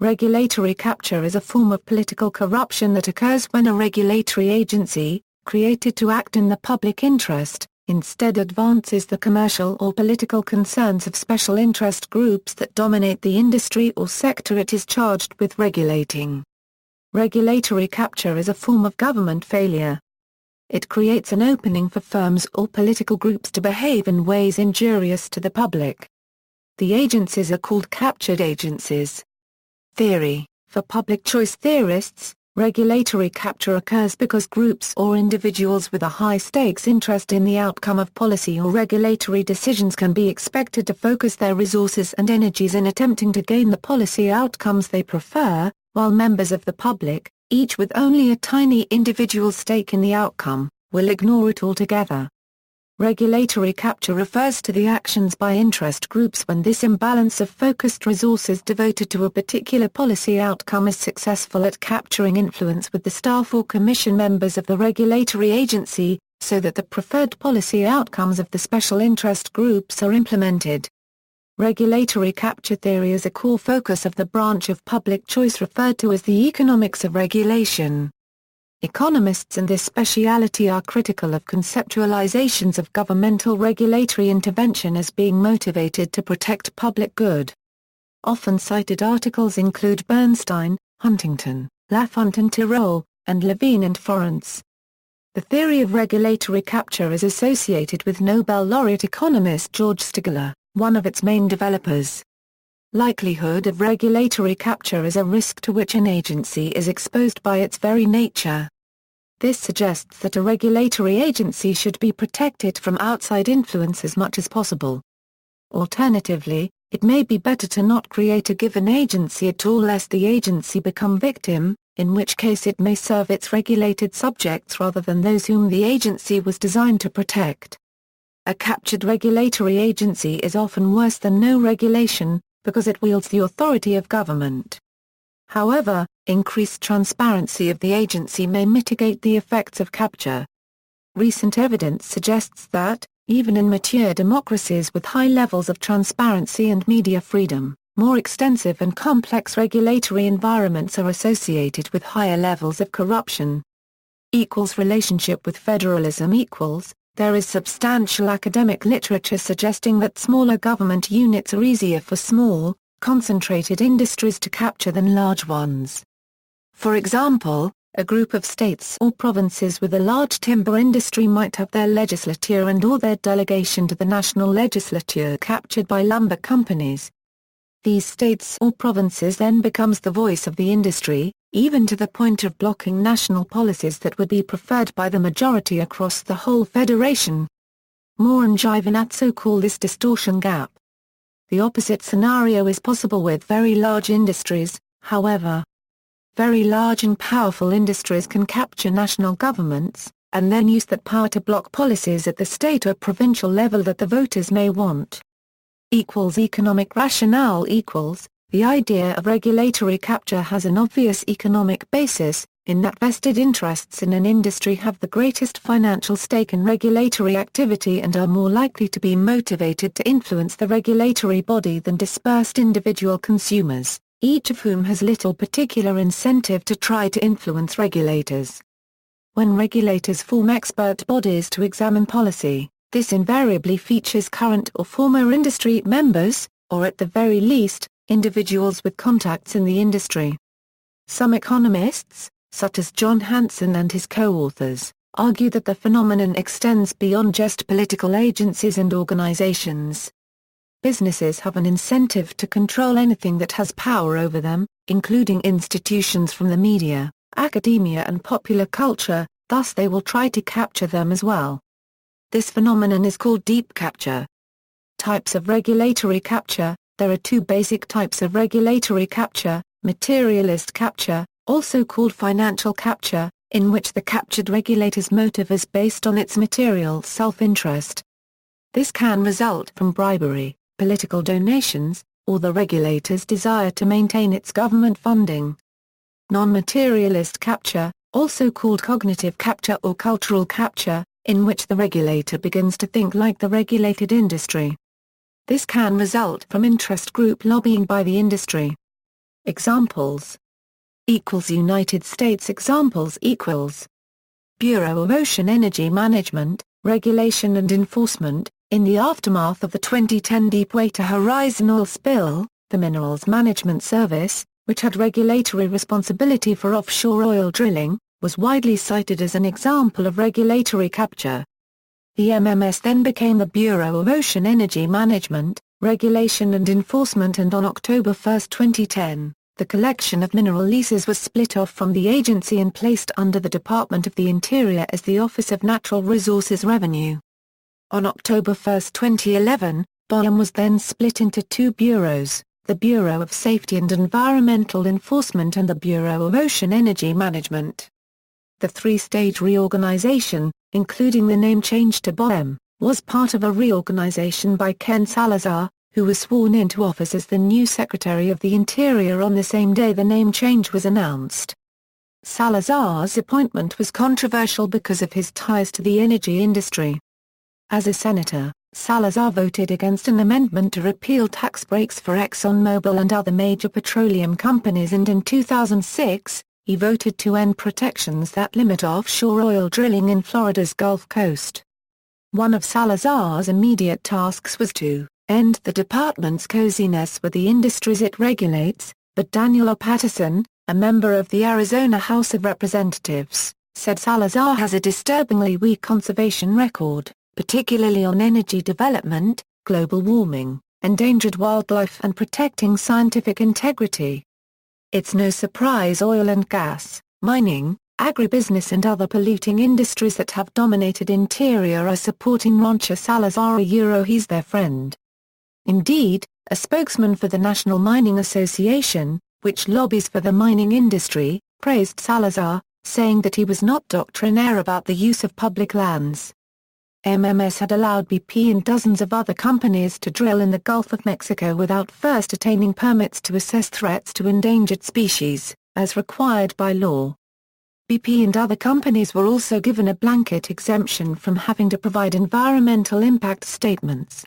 Regulatory capture is a form of political corruption that occurs when a regulatory agency, created to act in the public interest, instead advances the commercial or political concerns of special interest groups that dominate the industry or sector it is charged with regulating. Regulatory capture is a form of government failure. It creates an opening for firms or political groups to behave in ways injurious to the public. The agencies are called captured agencies. Theory. For public choice theorists, regulatory capture occurs because groups or individuals with a high-stakes interest in the outcome of policy or regulatory decisions can be expected to focus their resources and energies in attempting to gain the policy outcomes they prefer, while members of the public, each with only a tiny individual stake in the outcome, will ignore it altogether. Regulatory capture refers to the actions by interest groups when this imbalance of focused resources devoted to a particular policy outcome is successful at capturing influence with the staff or commission members of the regulatory agency, so that the preferred policy outcomes of the special interest groups are implemented. Regulatory capture theory is a core focus of the branch of public choice referred to as the economics of regulation. Economists in this speciality are critical of conceptualizations of governmental regulatory intervention as being motivated to protect public good. Often cited articles include Bernstein, Huntington, Lafontaine Tirole, and Levine and Forrance. The theory of regulatory capture is associated with Nobel laureate economist George Stigler, one of its main developers. Likelihood of regulatory capture is a risk to which an agency is exposed by its very nature. This suggests that a regulatory agency should be protected from outside influence as much as possible. Alternatively, it may be better to not create a given agency at all lest the agency become victim, in which case it may serve its regulated subjects rather than those whom the agency was designed to protect. A captured regulatory agency is often worse than no regulation, because it wields the authority of government. However, increased transparency of the agency may mitigate the effects of capture. Recent evidence suggests that, even in mature democracies with high levels of transparency and media freedom, more extensive and complex regulatory environments are associated with higher levels of corruption. Relationship with federalism equals. There is substantial academic literature suggesting that smaller government units are easier for small, concentrated industries to capture than large ones. For example, a group of states or provinces with a large timber industry might have their legislature and/or their delegation to the national legislature captured by lumber companies. These states or provinces then becomes the voice of the industry, even to the point of blocking national policies that would be preferred by the majority across the whole federation. Moore and Giovinazzo call this distortion gap. The opposite scenario is possible with very large industries, however. Very large and powerful industries can capture national governments, and then use that power to block policies at the state or provincial level that the voters may want. Economic rationale equals. The idea of regulatory capture has an obvious economic basis, in that vested interests in an industry have the greatest financial stake in regulatory activity and are more likely to be motivated to influence the regulatory body than dispersed individual consumers, each of whom has little particular incentive to try to influence regulators. When regulators form expert bodies to examine policy, this invariably features current or former industry members, or at the very least, individuals with contacts in the industry. Some economists, such as John Hanson and his co-authors, argue that the phenomenon extends beyond just political agencies and organizations. Businesses have an incentive to control anything that has power over them, including institutions from the media, academia and popular culture, thus they will try to capture them as well. This phenomenon is called deep capture. Types of regulatory capture. There are two basic types of regulatory capture: materialist capture, also called financial capture, in which the captured regulator's motive is based on its material self-interest. This can result from bribery, political donations, or the regulator's desire to maintain its government funding. Non-materialist capture, also called cognitive capture or cultural capture, in which the regulator begins to think like the regulated industry. This can result from interest group lobbying by the industry. Examples United States. Examples Bureau of Ocean Energy Management, Regulation and Enforcement. In the aftermath of the 2010 Deepwater Horizon oil spill, the Minerals Management Service, which had regulatory responsibility for offshore oil drilling, was widely cited as an example of regulatory capture. The MMS then became the Bureau of Ocean Energy Management, Regulation and Enforcement, and on October 1, 2010, the collection of mineral leases was split off from the agency and placed under the Department of the Interior as the Office of Natural Resources Revenue. On October 1, 2011, BOEM was then split into two bureaus, the Bureau of Safety and Environmental Enforcement and the Bureau of Ocean Energy Management. The three-stage reorganization, including the name change to BOEM, was part of a reorganization by Ken Salazar, who was sworn into office as the new Secretary of the Interior on the same day the name change was announced. Salazar's appointment was controversial because of his ties to the energy industry. As a senator, Salazar voted against an amendment to repeal tax breaks for ExxonMobil and other major petroleum companies, and in 2006, he voted to end protections that limit offshore oil drilling in Florida's Gulf Coast. One of Salazar's immediate tasks was to end the department's coziness with the industries it regulates, but Daniel O. Patterson, a member of the Arizona House of Representatives, said Salazar has a disturbingly weak conservation record, particularly on energy development, global warming, endangered wildlife and protecting scientific integrity. It's no surprise oil and gas, mining, agribusiness and other polluting industries that have dominated Interior are supporting Rancher Salazar. He's their friend. Indeed, a spokesman for the National Mining Association, which lobbies for the mining industry, praised Salazar, saying that he was not doctrinaire about the use of public lands. MMS had allowed BP and dozens of other companies to drill in the Gulf of Mexico without first attaining permits to assess threats to endangered species, as required by law. BP and other companies were also given a blanket exemption from having to provide environmental impact statements.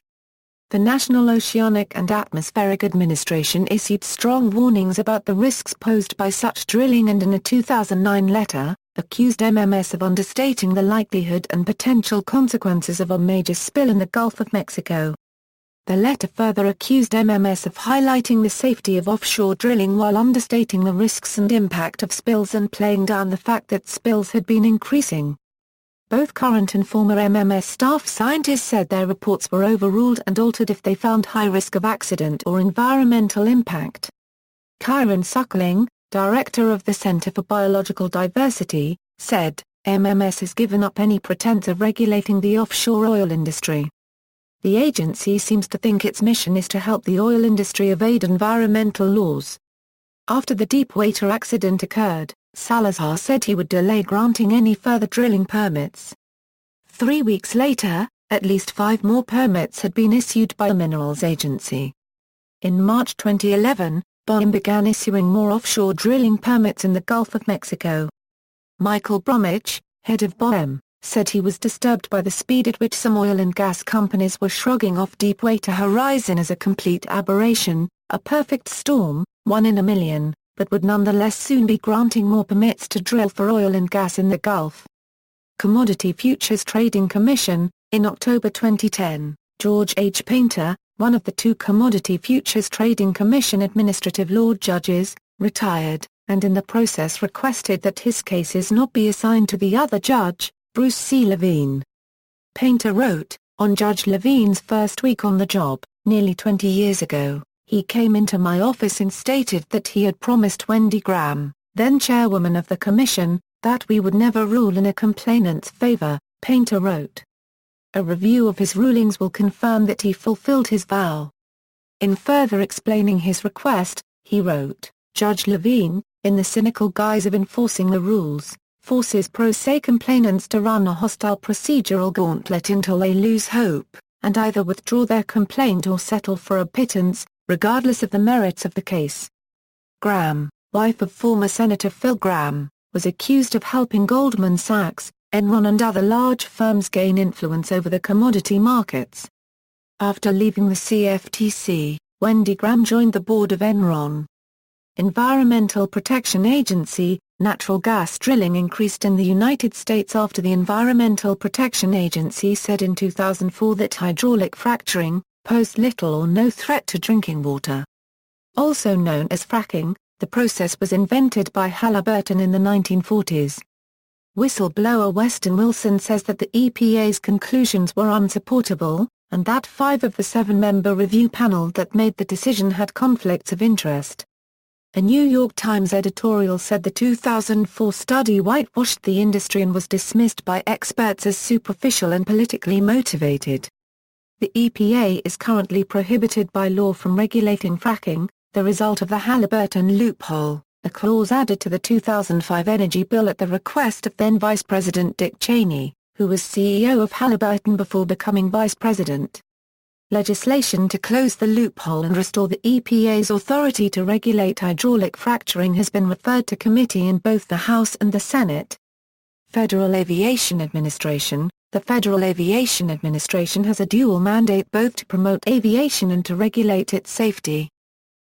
The National Oceanic and Atmospheric Administration issued strong warnings about the risks posed by such drilling and in a 2009 letter, accused MMS of understating the likelihood and potential consequences of a major spill in the Gulf of Mexico. The letter further accused MMS of highlighting the safety of offshore drilling while understating the risks and impact of spills and playing down the fact that spills had been increasing. Both current and former MMS staff scientists said their reports were overruled and altered if they found high risk of accident or environmental impact. Kyron Suckling, director of the Center for Biological Diversity, said, MMS has given up any pretense of regulating the offshore oil industry. The agency seems to think its mission is to help the oil industry evade environmental laws. After the Deepwater accident occurred, Salazar said he would delay granting any further drilling permits. 3 weeks later, at least 5 more permits had been issued by the Minerals Agency. In March 2011, BOEM began issuing more offshore drilling permits in the Gulf of Mexico. Michael Bromwich, head of BOEM, said he was disturbed by the speed at which some oil and gas companies were shrugging off Deepwater Horizon as a complete aberration, a perfect storm, one in a million, but would nonetheless soon be granting more permits to drill for oil and gas in the Gulf. Commodity Futures Trading Commission. In October 2010, George H. Painter, one of the 2 Commodity Futures Trading Commission administrative law judges, retired, and in the process requested that his cases not be assigned to the other judge, Bruce C. Levine. Painter wrote, on Judge Levine's first week on the job, nearly 20 years ago, he came into my office and stated that he had promised Wendy Graham, then chairwoman of the commission, that we would never rule in a complainant's favor, Painter wrote. A review of his rulings will confirm that he fulfilled his vow. In further explaining his request, he wrote, Judge Levine, in the cynical guise of enforcing the rules, forces pro se complainants to run a hostile procedural gauntlet until they lose hope, and either withdraw their complaint or settle for a pittance, regardless of the merits of the case. Graham, wife of former Senator Phil Graham, was accused of helping Goldman Sachs, Enron and other large firms gain influence over the commodity markets. After leaving the CFTC, Wendy Graham joined the board of Enron. Environmental Protection Agency. Natural gas drilling increased in the United States after the Environmental Protection Agency said in 2004 that hydraulic fracturing posed little or no threat to drinking water. Also known as fracking, the process was invented by Halliburton in the 1940s. Whistleblower Weston Wilson says that the EPA's conclusions were unsupportable, and that 5 of the 7-member review panel that made the decision had conflicts of interest. A New York Times editorial said the 2004 study whitewashed the industry and was dismissed by experts as superficial and politically motivated. The EPA is currently prohibited by law from regulating fracking, the result of the Halliburton loophole, a clause added to the 2005 energy bill at the request of then Vice President Dick Cheney, who was CEO of Halliburton before becoming Vice President. Legislation to close the loophole and restore the EPA's authority to regulate hydraulic fracturing has been referred to committee in both the House and the Senate. Federal Aviation Administration. The Federal Aviation Administration has a dual mandate both to promote aviation and to regulate its safety.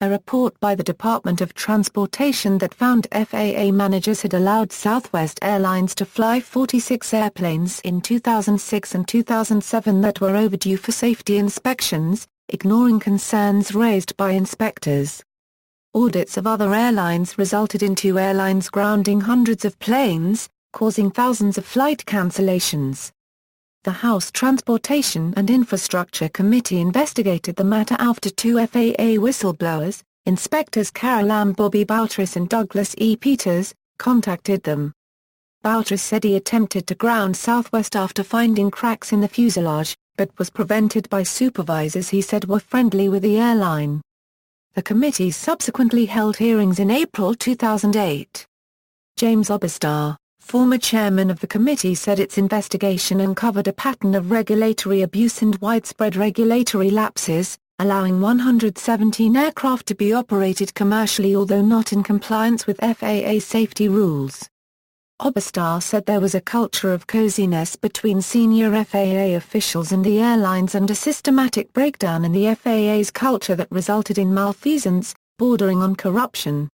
A report by the Department of Transportation that found FAA managers had allowed Southwest Airlines to fly 46 airplanes in 2006 and 2007 that were overdue for safety inspections, ignoring concerns raised by inspectors. Audits of other airlines resulted in 2 airlines grounding hundreds of planes, causing thousands of flight cancellations. The House Transportation and Infrastructure Committee investigated the matter after 2 FAA whistleblowers, inspectors Carol M. Bobby Boutros and Douglas E. Peters, contacted them. Boutros said he attempted to ground Southwest after finding cracks in the fuselage, but was prevented by supervisors he said were friendly with the airline. The committee subsequently held hearings in April 2008. James Oberstar, former chairman of the committee, said its investigation uncovered a pattern of regulatory abuse and widespread regulatory lapses, allowing 117 aircraft to be operated commercially although not in compliance with FAA safety rules. Oberstar said there was a culture of coziness between senior FAA officials and the airlines and a systematic breakdown in the FAA's culture that resulted in malfeasance, bordering on corruption.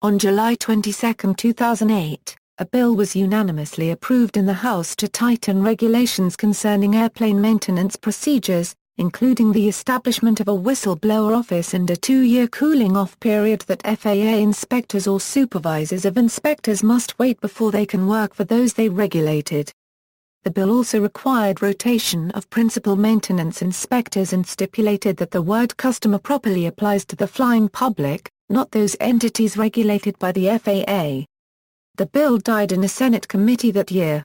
On July 22, 2008, a bill was unanimously approved in the House to tighten regulations concerning airplane maintenance procedures, including the establishment of a whistleblower office and a 2-year cooling-off period that FAA inspectors or supervisors of inspectors must wait before they can work for those they regulated. The bill also required rotation of principal maintenance inspectors and stipulated that the word customer properly applies to the flying public, not those entities regulated by the FAA. The bill died in a Senate committee that year.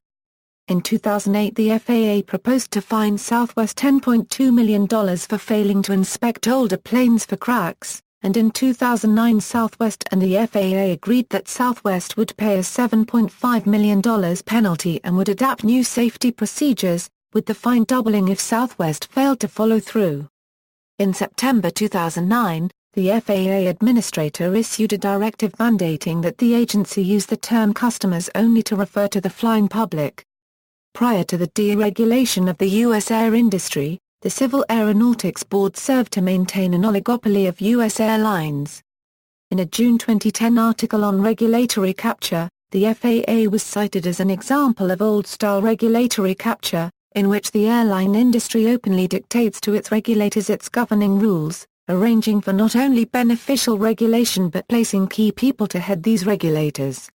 In 2008 the FAA proposed to fine Southwest $10.2 million for failing to inspect older planes for cracks, and in 2009 Southwest and the FAA agreed that Southwest would pay a $7.5 million penalty and would adapt new safety procedures, with the fine doubling if Southwest failed to follow through. In September 2009, the FAA administrator issued a directive mandating that the agency use the term customers only to refer to the flying public. Prior to the deregulation of the U.S. air industry, the Civil Aeronautics Board served to maintain an oligopoly of U.S. airlines. In a June 2010 article on regulatory capture, the FAA was cited as an example of old-style regulatory capture, in which the airline industry openly dictates to its regulators its governing rules, arranging for not only beneficial regulation but placing key people to head these regulators.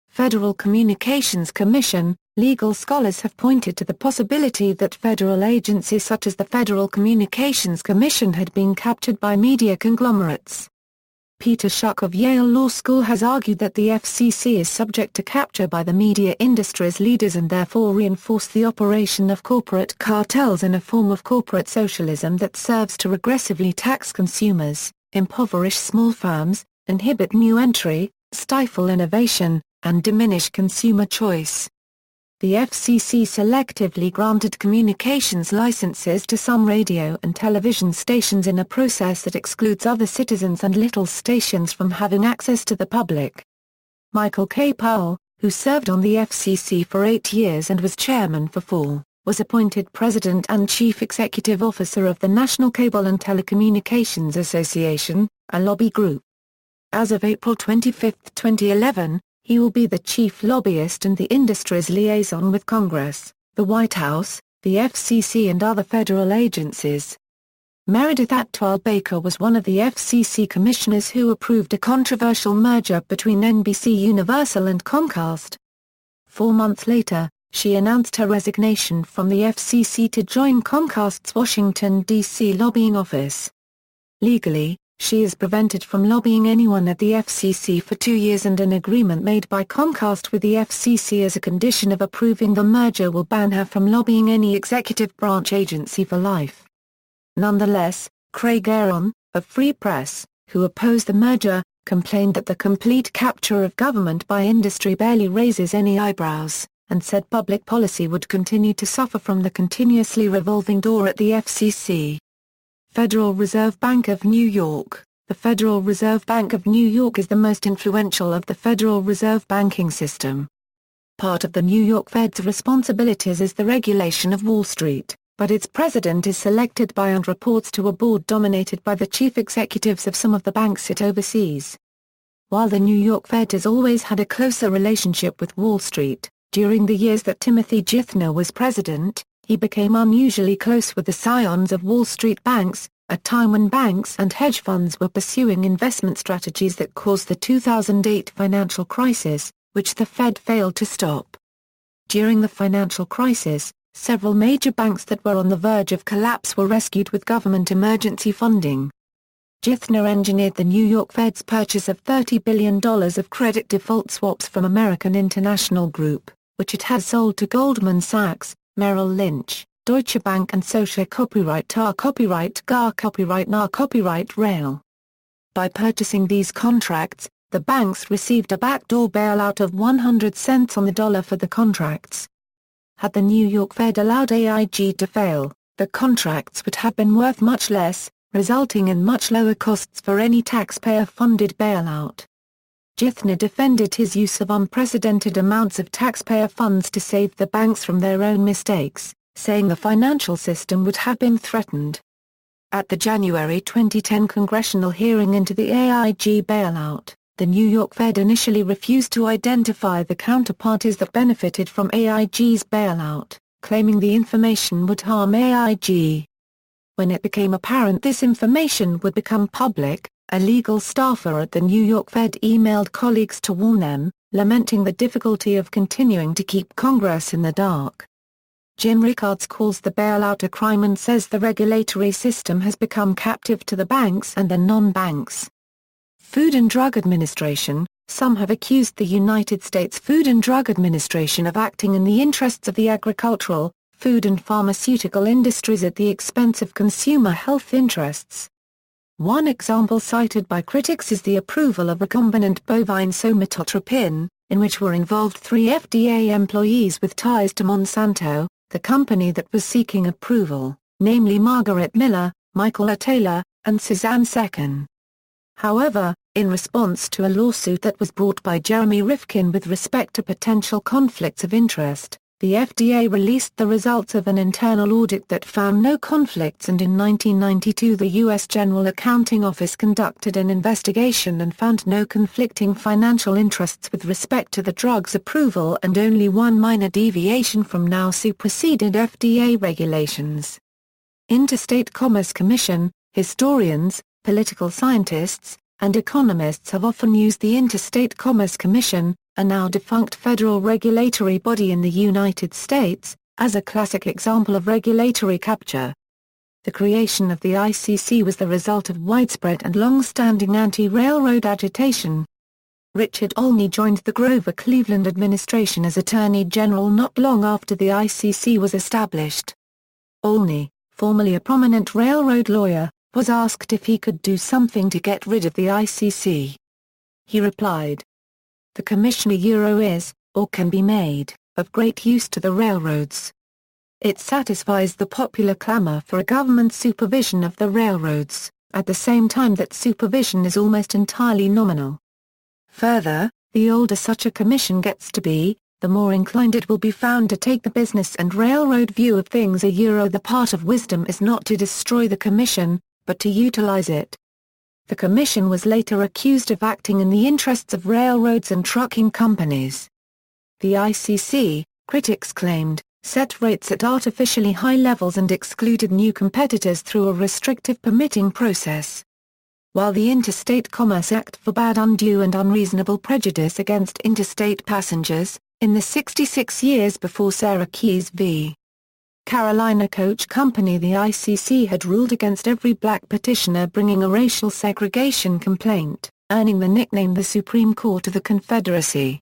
Federal Communications Commission. Legal scholars have pointed to the possibility that federal agencies such as the Federal Communications Commission had been captured by media conglomerates. Peter Schuck of Yale Law School has argued that the FCC is subject to capture by the media industry's leaders and therefore reinforce the operation of corporate cartels in a form of corporate socialism that serves to regressively tax consumers, impoverish small firms, inhibit new entry, stifle innovation, and diminish consumer choice. The FCC selectively granted communications licenses to some radio and television stations in a process that excludes other citizens and little stations from having access to the public. Michael K. Powell, who served on the FCC for 8 years and was chairman for 4, was appointed president and chief executive officer of the National Cable and Telecommunications Association, a lobby group. As of April 25, 2011, he will be the chief lobbyist and the industry's liaison with Congress, the White House, the FCC and other federal agencies. Meredith Atwell Baker was one of the FCC commissioners who approved a controversial merger between NBC Universal and Comcast. 4 months later, she announced her resignation from the FCC to join Comcast's Washington, D.C. lobbying office. Legally, she is prevented from lobbying anyone at the FCC for 2 years, and an agreement made by Comcast with the FCC as a condition of approving the merger will ban her from lobbying any executive branch agency for life. Nonetheless, Craig Aaron, of Free Press, who opposed the merger, complained that the complete capture of government by industry barely raises any eyebrows, and said public policy would continue to suffer from the continuously revolving door at the FCC. Federal Reserve Bank of New York. The Federal Reserve Bank of New York is the most influential of the Federal Reserve banking system. Part of the New York Fed's responsibilities is the regulation of Wall Street, but its president is selected by and reports to a board dominated by the chief executives of some of the banks it oversees. While the New York Fed has always had a closer relationship with Wall Street, during the years that Timothy Geithner was president, he became unusually close with the scions of Wall Street banks, a time when banks and hedge funds were pursuing investment strategies that caused the 2008 financial crisis, which the Fed failed to stop. During the financial crisis, several major banks that were on the verge of collapse were rescued with government emergency funding. Geithner engineered the New York Fed's purchase of $30 billion of credit default swaps from American International Group, which it had sold to Goldman Sachs, Merrill Lynch, Deutsche Bank and Socia. Copyright tar copyright gar copyright na copyright rail. By purchasing these contracts, the banks received a backdoor bailout of 100 cents on the dollar for the contracts. Had the New York Fed allowed AIG to fail, the contracts would have been worth much less, resulting in much lower costs for any taxpayer-funded bailout. Geithner defended his use of unprecedented amounts of taxpayer funds to save the banks from their own mistakes, saying the financial system would have been threatened. At the January 2010 congressional hearing into the AIG bailout, the New York Fed initially refused to identify the counterparties that benefited from AIG's bailout, claiming the information would harm AIG. When it became apparent this information would become public, a legal staffer at the New York Fed emailed colleagues to warn them, lamenting the difficulty of continuing to keep Congress in the dark. Jim Rickards calls the bailout a crime and says the regulatory system has become captive to the banks and the non-banks. Food and Drug Administration. Some have accused the United States Food and Drug Administration of acting in the interests of the agricultural, food and pharmaceutical industries at the expense of consumer health interests. One example cited by critics is the approval of recombinant bovine somatotropin, in which were involved 3 FDA employees with ties to Monsanto, the company that was seeking approval, namely Margaret Miller, Michael A. Taylor, and Suzanne Secon. However, in response to a lawsuit that was brought by Jeremy Rifkin with respect to potential conflicts of interest, the FDA released the results of an internal audit that found no conflicts, and in 1992 the U.S. General Accounting Office conducted an investigation and found no conflicting financial interests with respect to the drug's approval, and only one minor deviation from now superseded FDA regulations. Interstate Commerce Commission. Historians, political scientists, and economists have often used the Interstate Commerce Commission, a now defunct federal regulatory body in the United States, as a classic example of regulatory capture. The creation of the ICC was the result of widespread and long-standing anti-railroad agitation. Richard Olney joined the Grover Cleveland administration as Attorney General not long after the ICC was established. Olney, formerly a prominent railroad lawyer, was asked if he could do something to get rid of the ICC. He replied, "The commission is, or can be made, of great use to the railroads. It satisfies the popular clamor for a government supervision of the railroads, at the same time that supervision is almost entirely nominal. Further, the older such a commission gets to be, the more inclined it will be found to take the business and railroad view of things. The part of wisdom is not to destroy the commission, but to utilize it." The commission was later accused of acting in the interests of railroads and trucking companies. The ICC, critics claimed, set rates at artificially high levels and excluded new competitors through a restrictive permitting process. While the Interstate Commerce Act forbade undue and unreasonable prejudice against interstate passengers, in the 66 years before Sarah Keyes v. Carolina Coach Company, the ICC had ruled against every black petitioner bringing a racial segregation complaint, earning the nickname the Supreme Court of the Confederacy.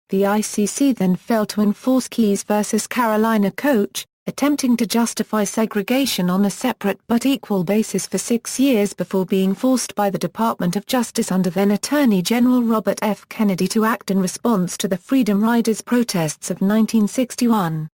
The ICC then failed to enforce Keyes v. Carolina Coach, attempting to justify segregation on a separate but equal basis for 6 years before being forced by the Department of Justice under then Attorney General Robert F. Kennedy to act in response to the Freedom Riders protests of 1961.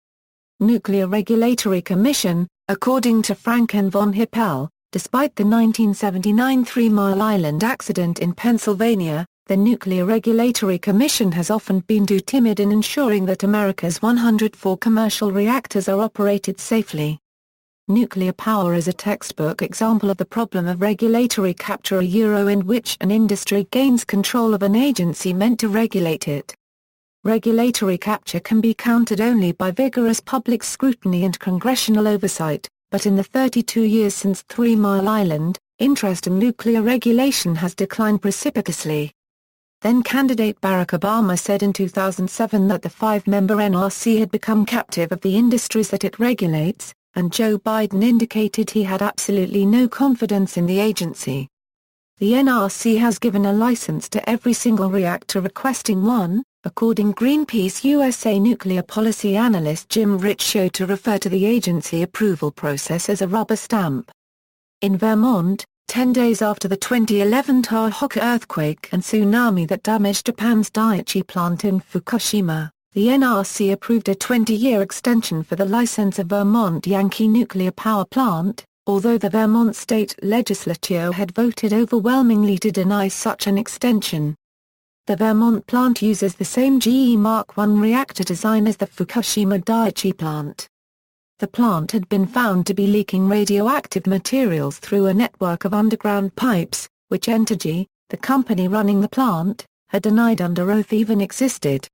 Nuclear Regulatory Commission. According to Frank N. von Hippel, despite the 1979 Three Mile Island accident in Pennsylvania, the Nuclear Regulatory Commission has often been too timid in ensuring that America's 104 commercial reactors are operated safely. Nuclear power is a textbook example of the problem of regulatory capture, in which an industry gains control of an agency meant to regulate it. Regulatory capture can be countered only by vigorous public scrutiny and congressional oversight, but in the 32 years since 3 Mile Island, interest in nuclear regulation has declined precipitously. Then-candidate Barack Obama said in 2007 that the 5-member NRC had become captive of the industries that it regulates, and Joe Biden indicated he had absolutely no confidence in the agency. The NRC has given a license to every single reactor requesting one, according Greenpeace USA nuclear policy analyst Jim Richo to refer to the agency approval process as a rubber stamp. In Vermont, 10 days after the 2011 Tohoku earthquake and tsunami that damaged Japan's Daiichi plant in Fukushima, the NRC approved a 20-year extension for the license of Vermont Yankee Nuclear Power Plant, although the Vermont state legislature had voted overwhelmingly to deny such an extension. The Vermont plant uses the same GE Mark I reactor design as the Fukushima Daiichi plant. The plant had been found to be leaking radioactive materials through a network of underground pipes, which Entergy, the company running the plant, had denied under oath even existed.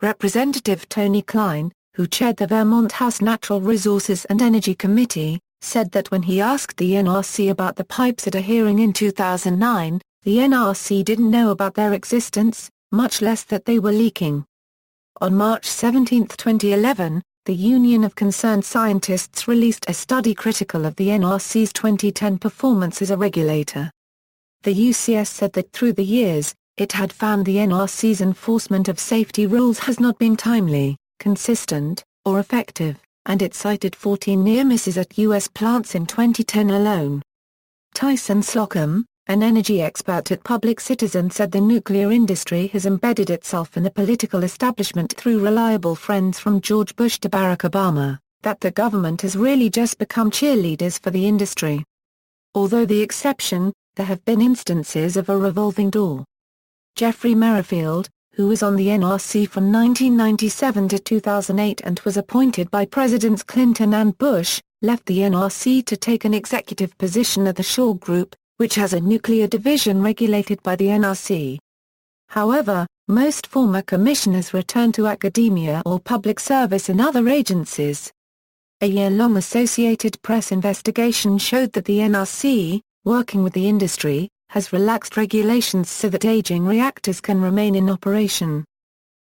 Representative Tony Klein, who chaired the Vermont House Natural Resources and Energy Committee, said that when he asked the NRC about the pipes at a hearing in 2009, the NRC didn't know about their existence, much less that they were leaking. On March 17, 2011, the Union of Concerned Scientists released a study critical of the NRC's 2010 performance as a regulator. The UCS said that through the years, it had found the NRC's enforcement of safety rules has not been timely, consistent, or effective, and it cited 14 near misses at U.S. plants in 2010 alone. Tyson Slocum, an energy expert at Public Citizen, said the nuclear industry has embedded itself in the political establishment through reliable friends from George Bush to Barack Obama, that the government has really just become cheerleaders for the industry. Although the exception, there have been instances of a revolving door. Jeffrey Merrifield, who was on the NRC from 1997 to 2008 and was appointed by Presidents Clinton and Bush, left the NRC to take an executive position at the Shaw Group, which has a nuclear division regulated by the NRC. However, most former commissioners returned to academia or public service in other agencies. A year-long Associated Press investigation showed that the NRC, working with the industry, has relaxed regulations so that aging reactors can remain in operation.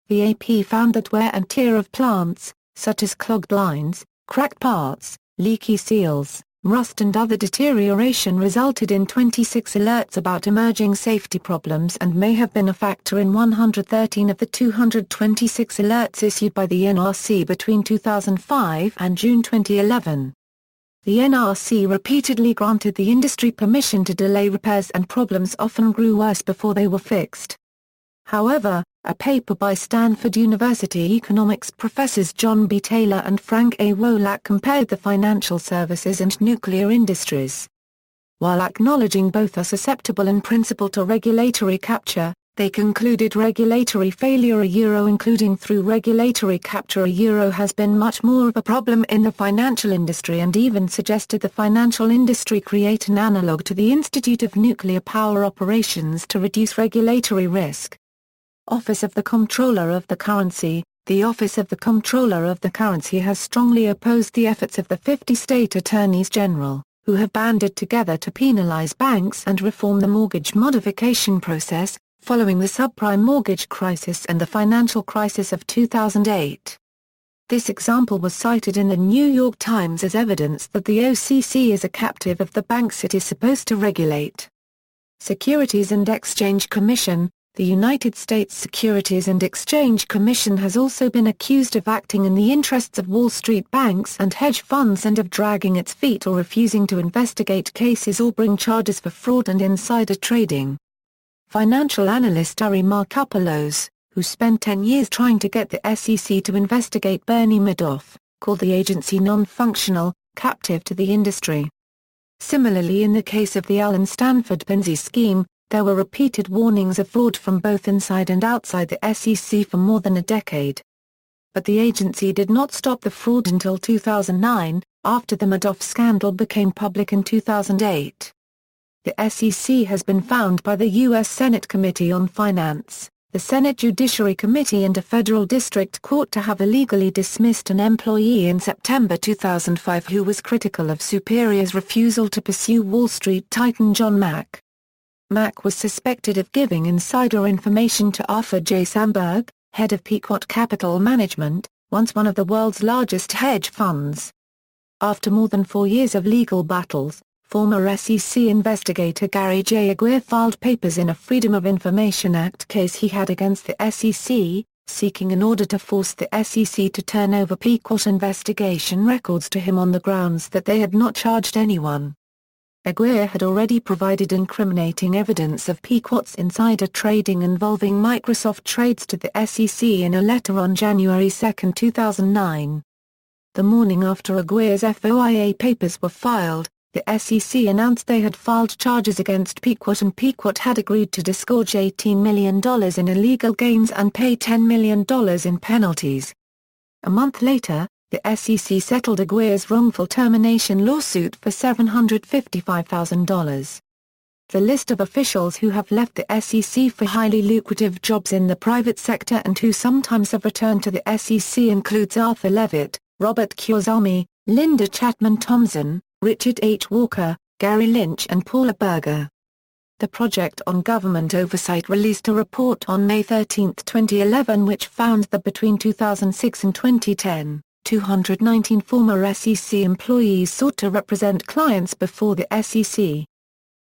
The AP found that wear and tear of plants, such as clogged lines, cracked parts, leaky seals, rust and other deterioration resulted in 26 alerts about emerging safety problems and may have been a factor in 113 of the 226 alerts issued by the NRC between 2005 and June 2011. The NRC repeatedly granted the industry permission to delay repairs and problems often grew worse before they were fixed. However, a paper by Stanford University economics professors John B. Taylor and Frank A. Wolak compared the financial services and nuclear industries. While acknowledging both are susceptible in principle to regulatory capture, They concluded regulatory failure including through regulatory capture has been much more of a problem in the financial industry, and even suggested the financial industry create an analog to the Institute of Nuclear Power Operations to reduce regulatory risk. Office of the Comptroller of the Currency. The Office of the Comptroller of the Currency has strongly opposed the efforts of the 50 state attorneys general, who have banded together to penalize banks and reform the mortgage modification process, following the subprime mortgage crisis and the financial crisis of 2008. This example was cited in the New York Times as evidence that the OCC is a captive of the banks it is supposed to regulate. Securities and Exchange Commission. The United States Securities and Exchange Commission has also been accused of acting in the interests of Wall Street banks and hedge funds and of dragging its feet or refusing to investigate cases or bring charges for fraud and insider trading. Financial analyst Ari Markopoulos, who spent 10 years trying to get the SEC to investigate Bernie Madoff, called the agency non-functional, captive to the industry. Similarly, in the case of the Allen Stanford Ponzi scheme, there were repeated warnings of fraud from both inside and outside the SEC for more than a decade. But the agency did not stop the fraud until 2009, after the Madoff scandal became public in 2008. The SEC has been found by the U.S. Senate Committee on Finance, the Senate Judiciary Committee and a federal district court to have illegally dismissed an employee in September 2005 who was critical of Superior's refusal to pursue Wall Street titan John Mack. Mack was suspected of giving insider information to Arthur J. Samberg, head of Pequot Capital Management, once one of the world's largest hedge funds. After more than 4 years of legal battles, former SEC investigator Gary J. Aguirre filed papers in a Freedom of Information Act case he had against the SEC, seeking an order to force the SEC to turn over Pequot investigation records to him on the grounds that they had not charged anyone. Aguirre had already provided incriminating evidence of Pequot's insider trading involving Microsoft trades to the SEC in a letter on January 2, 2009. The morning after Aguirre's FOIA papers were filed, the SEC announced they had filed charges against Pequot, and Pequot had agreed to disgorge $18 million in illegal gains and pay $10 million in penalties. A month later, the SEC settled Aguirre's wrongful termination lawsuit for $755,000. The list of officials who have left the SEC for highly lucrative jobs in the private sector and who sometimes have returned to the SEC includes Arthur Levitt, Robert Kiyosami, Linda Chapman Thompson, Richard H. Walker, Gary Lynch and Paula Berger. The Project on Government Oversight released a report on May 13, 2011 which found that between 2006 and 2010, 219 former SEC employees sought to represent clients before the SEC.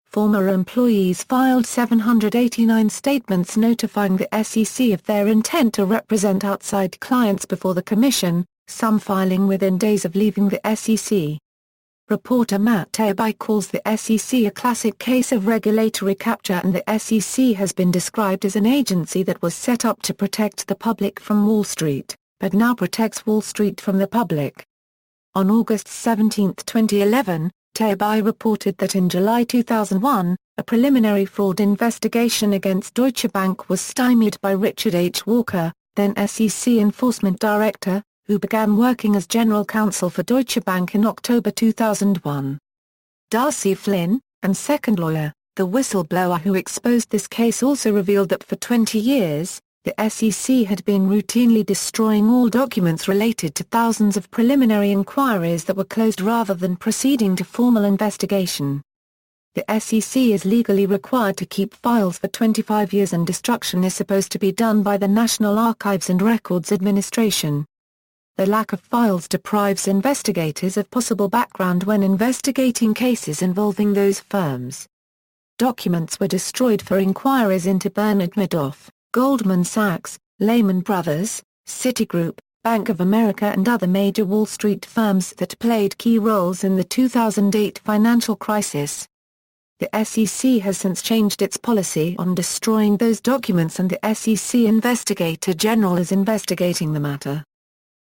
Former employees filed 789 statements notifying the SEC of their intent to represent outside clients before the Commission, some filing within days of leaving the SEC. Reporter Matt Taibbi calls the SEC a classic case of regulatory capture, and the SEC has been described as an agency that was set up to protect the public from Wall Street, but now protects Wall Street from the public. On August 17, 2011, Taibbi reported that in July 2001, a preliminary fraud investigation against Deutsche Bank was stymied by Richard H. Walker, then SEC Enforcement Director, who began working as general counsel for Deutsche Bank in October 2001. Darcy Flynn, and second lawyer, the whistleblower who exposed this case, also revealed that for 20 years, the SEC had been routinely destroying all documents related to thousands of preliminary inquiries that were closed rather than proceeding to formal investigation. The SEC is legally required to keep files for 25 years, and destruction is supposed to be done by the National Archives and Records Administration. The lack of files deprives investigators of possible background when investigating cases involving those firms. Documents were destroyed for inquiries into Bernard Madoff, Goldman Sachs, Lehman Brothers, Citigroup, Bank of America and other major Wall Street firms that played key roles in the 2008 financial crisis. The SEC has since changed its policy on destroying those documents, and the SEC Investigator General is investigating the matter.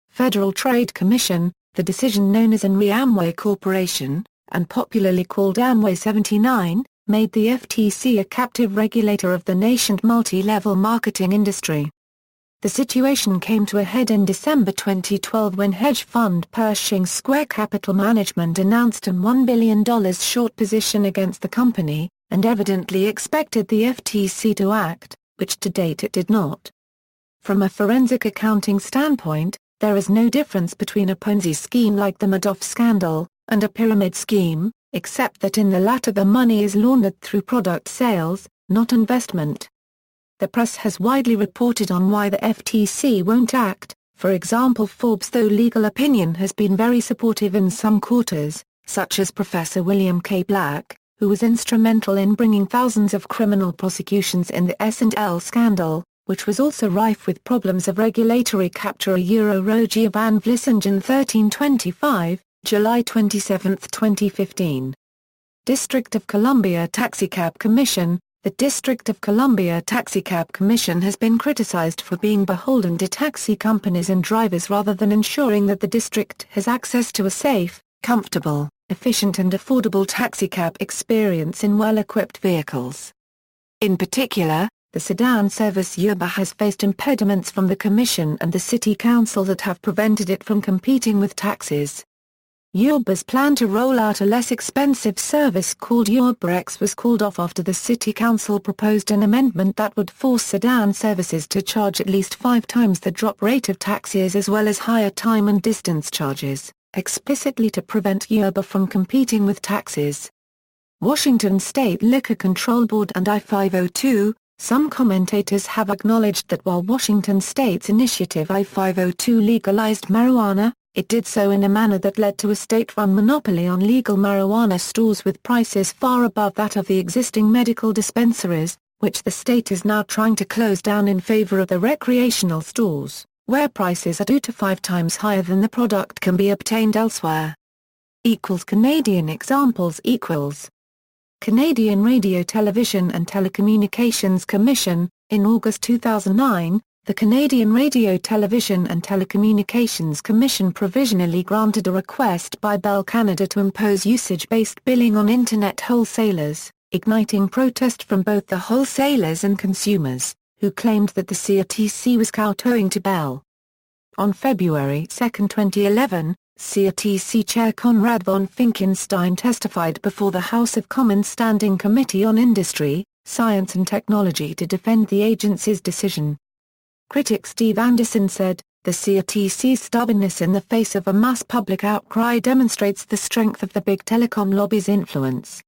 Federal Trade Commission, the decision known as Amway Corporation, and popularly called Amway 79, made the FTC a captive regulator of the nascent multi-level marketing industry. The situation came to a head in December 2012 when hedge fund Pershing Square Capital Management announced an $1 billion short position against the company, and evidently expected the FTC to act, which to date it did not. From a forensic accounting standpoint, there is no difference between a Ponzi scheme like the Madoff scandal, and a pyramid scheme, except that in the latter the money is laundered through product sales, not investment. The press has widely reported on why the FTC won't act. For example, Forbes, though legal opinion has been very supportive in some quarters, such as Professor William K. Black, who was instrumental in bringing thousands of criminal prosecutions in the S&L scandal, which was also rife with problems of regulatory capture. Rogier van Vlissingen 1325, July 27, 2015. District of Columbia Taxicab Commission. The District of Columbia Taxicab Commission has been criticized for being beholden to taxi companies and drivers rather than ensuring that the district has access to a safe, comfortable, efficient and affordable taxicab experience in well-equipped vehicles. In particular, the sedan service Uber has faced impediments from the Commission and the City Council that have prevented it from competing with taxis. Uber's plan to roll out a less expensive service called UberX was called off after the City Council proposed an amendment that would force sedan services to charge at least 5 times the drop rate of taxis as well as higher time and distance charges, explicitly to prevent Uber from competing with taxis. Washington State Liquor Control Board and I-502. Some commentators have acknowledged that while Washington State's initiative I-502 legalized marijuana, it did so in a manner that led to a state-run monopoly on legal marijuana stores with prices far above that of the existing medical dispensaries, which the state is now trying to close down in favor of the recreational stores, where prices are 2 to 5 times higher than the product can be obtained elsewhere. Canadian examples Canadian Radio Television and Telecommunications Commission. In August 2009, the Canadian Radio Television and Telecommunications Commission provisionally granted a request by Bell Canada to impose usage-based billing on Internet wholesalers, igniting protest from both the wholesalers and consumers, who claimed that the CRTC was kowtowing to Bell. On February 2, 2011, CRTC Chair Conrad von Finkenstein testified before the House of Commons Standing Committee on Industry, Science and Technology to defend the agency's decision. Critic Steve Anderson said, "The CRTC's stubbornness in the face of a mass public outcry demonstrates the strength of the big telecom lobby's influence."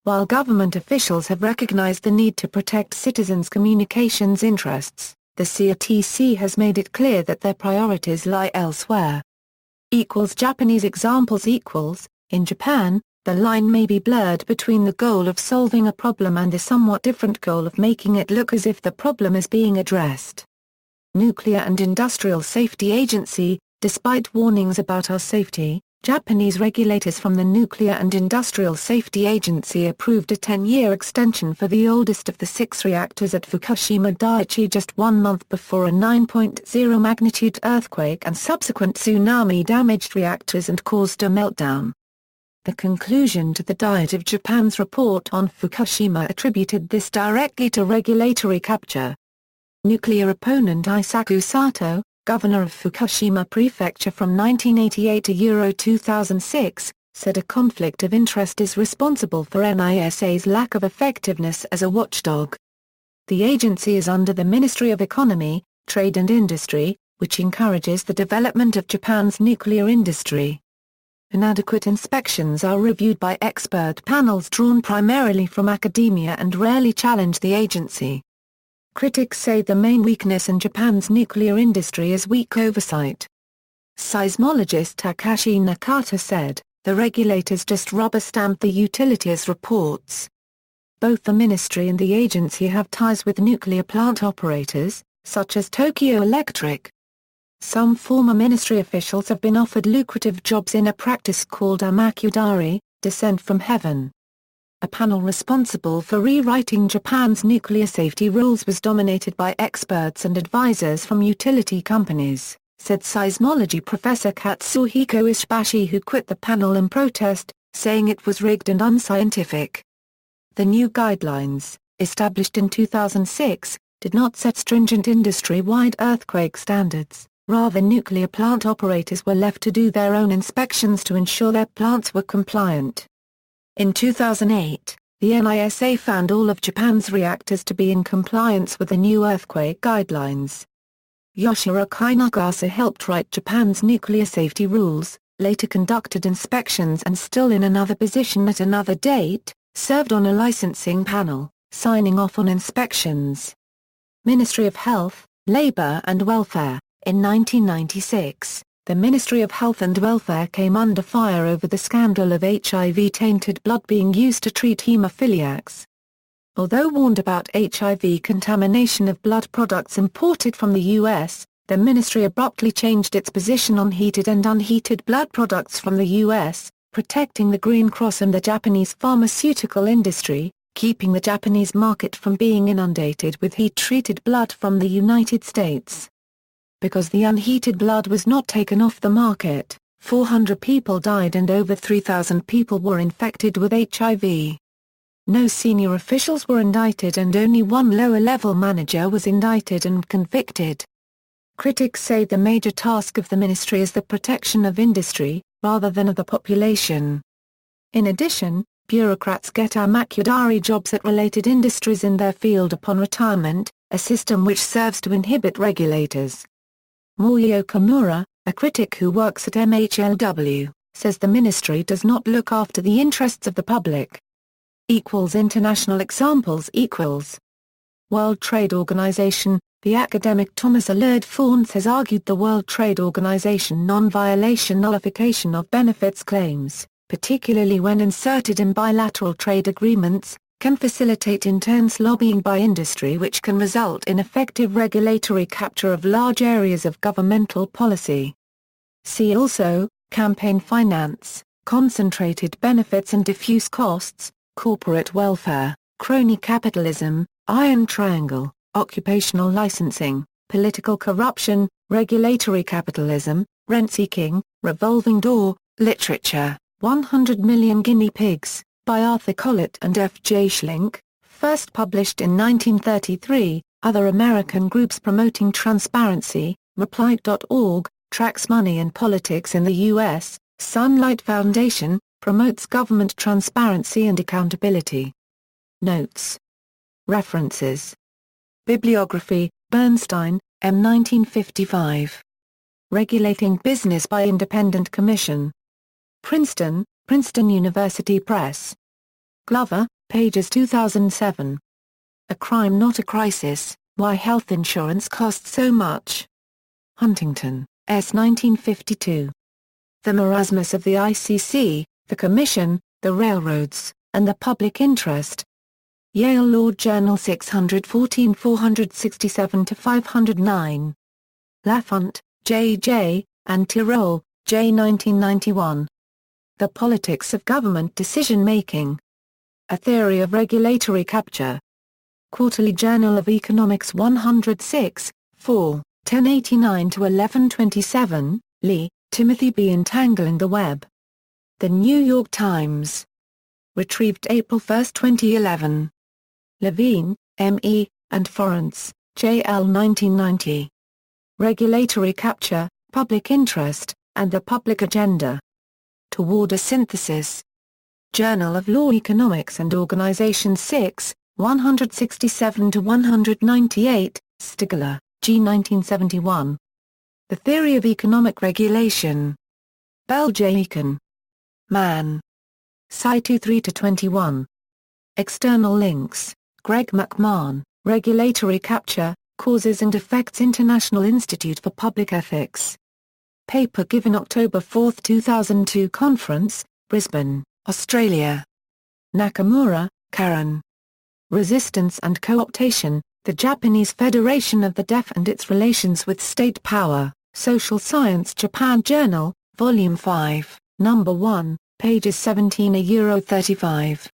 While government officials have recognized the need to protect citizens' communications interests, the CRTC has made it clear that their priorities lie elsewhere. Japanese examples. In Japan, the line may be blurred between the goal of solving a problem and the somewhat different goal of making it look as if the problem is being addressed. Nuclear and Industrial Safety Agency. Despite warnings about our safety, Japanese regulators from the Nuclear and Industrial Safety Agency approved a 10-year extension for the oldest of the 6 reactors at Fukushima Daiichi just 1 month before a 9.0 magnitude earthquake and subsequent tsunami damaged reactors and caused a meltdown. The conclusion to the Diet of Japan's report on Fukushima attributed this directly to regulatory capture. Nuclear opponent Eisaku Sato, governor of Fukushima Prefecture from 1988 to 2006, said a conflict of interest is responsible for NISA's lack of effectiveness as a watchdog. The agency is under the Ministry of Economy, Trade and Industry, which encourages the development of Japan's nuclear industry. Inadequate inspections are reviewed by expert panels drawn primarily from academia and rarely challenge the agency. Critics say the main weakness in Japan's nuclear industry is weak oversight. Seismologist Takashi Nakata said, "The regulators just rubber-stamp the utilities reports." Both the ministry and the agency have ties with nuclear plant operators, such as Tokyo Electric. Some former ministry officials have been offered lucrative jobs in a practice called amakudari, descent from heaven. A panel responsible for rewriting Japan's nuclear safety rules was dominated by experts and advisors from utility companies, said seismology professor Katsuhiko Ishibashi, who quit the panel in protest, saying it was rigged and unscientific. The new guidelines, established in 2006, did not set stringent industry-wide earthquake standards. Rather, nuclear plant operators were left to do their own inspections to ensure their plants were compliant. In 2008, the NISA found all of Japan's reactors to be in compliance with the new earthquake guidelines. Yoshiro Kinugasa helped write Japan's nuclear safety rules, later conducted inspections and still in another position at another date, served on a licensing panel, signing off on inspections. Ministry of Health, Labor and Welfare. In 1996, the Ministry of Health and Welfare came under fire over the scandal of HIV-tainted blood being used to treat hemophiliacs. Although warned about HIV contamination of blood products imported from the U.S., the ministry abruptly changed its position on heated and unheated blood products from the U.S., protecting the Green Cross and the Japanese pharmaceutical industry, keeping the Japanese market from being inundated with heat-treated blood from the United States. Because the unheated blood was not taken off the market, 400 people died and over 3,000 people were infected with HIV. No senior officials were indicted and only one lower-level manager was indicted and convicted. Critics say the major task of the ministry is the protection of industry, rather than of the population. In addition, bureaucrats get amakudari jobs at related industries in their field upon retirement, a system which serves to inhibit regulators. Moyo Kimura, a critic who works at MHLW, says the ministry does not look after the interests of the public. International examples World Trade Organization. The academic Thomas Allard Faunce has argued the World Trade Organization non-violation nullification of benefits claims, particularly when inserted in bilateral trade agreements, can facilitate intense lobbying by industry which can result in effective regulatory capture of large areas of governmental policy. See also, campaign finance, concentrated benefits and diffuse costs, corporate welfare, crony capitalism, iron triangle, occupational licensing, political corruption, regulatory capitalism, rent-seeking, revolving door, literature, 100 Million Guinea Pigs, by Arthur Collett and F. J. Schlink, first published in 1933, Other American Groups Promoting Transparency, Reply.org, Tracks Money and Politics in the U.S., Sunlight Foundation, promotes government transparency and accountability. Notes. References. Bibliography, Bernstein, M. 1955. Regulating Business by Independent Commission. Princeton, Princeton University Press. Glover, pages 2007. A Crime Not a Crisis, Why Health Insurance Costs So Much. Huntington, S. 1952. The Marasmus of the ICC, the Commission, the Railroads, and the Public Interest. Yale Law Journal 614 467-509. Lafont, J. J., and Tirole, J. 1991. The Politics of Government Decision-Making. A Theory of Regulatory Capture. Quarterly Journal of Economics 106, 4, 1089-1127, Lee, Timothy B. Entangling the Web. The New York Times. Retrieved April 1, 2011. Levine, M. E., and Forrance, J. L. 1990. Regulatory Capture, Public Interest, and the Public Agenda. Toward a Synthesis. Journal of Law Economics and Organization 6, 167-198, Stigler, G. 1971. The Theory of Economic Regulation. Bell J. Econ. Mann. Sci 23-21. External links. Greg McMahon, Regulatory Capture, Causes and Effects International Institute for Public Ethics. Paper given October 4, 2002 Conference, Brisbane, Australia. Nakamura, Karen. Resistance and Co-optation, The Japanese Federation of the Deaf and Its Relations with State Power, Social Science Japan Journal, Volume 5, No. 1, pages 17-35.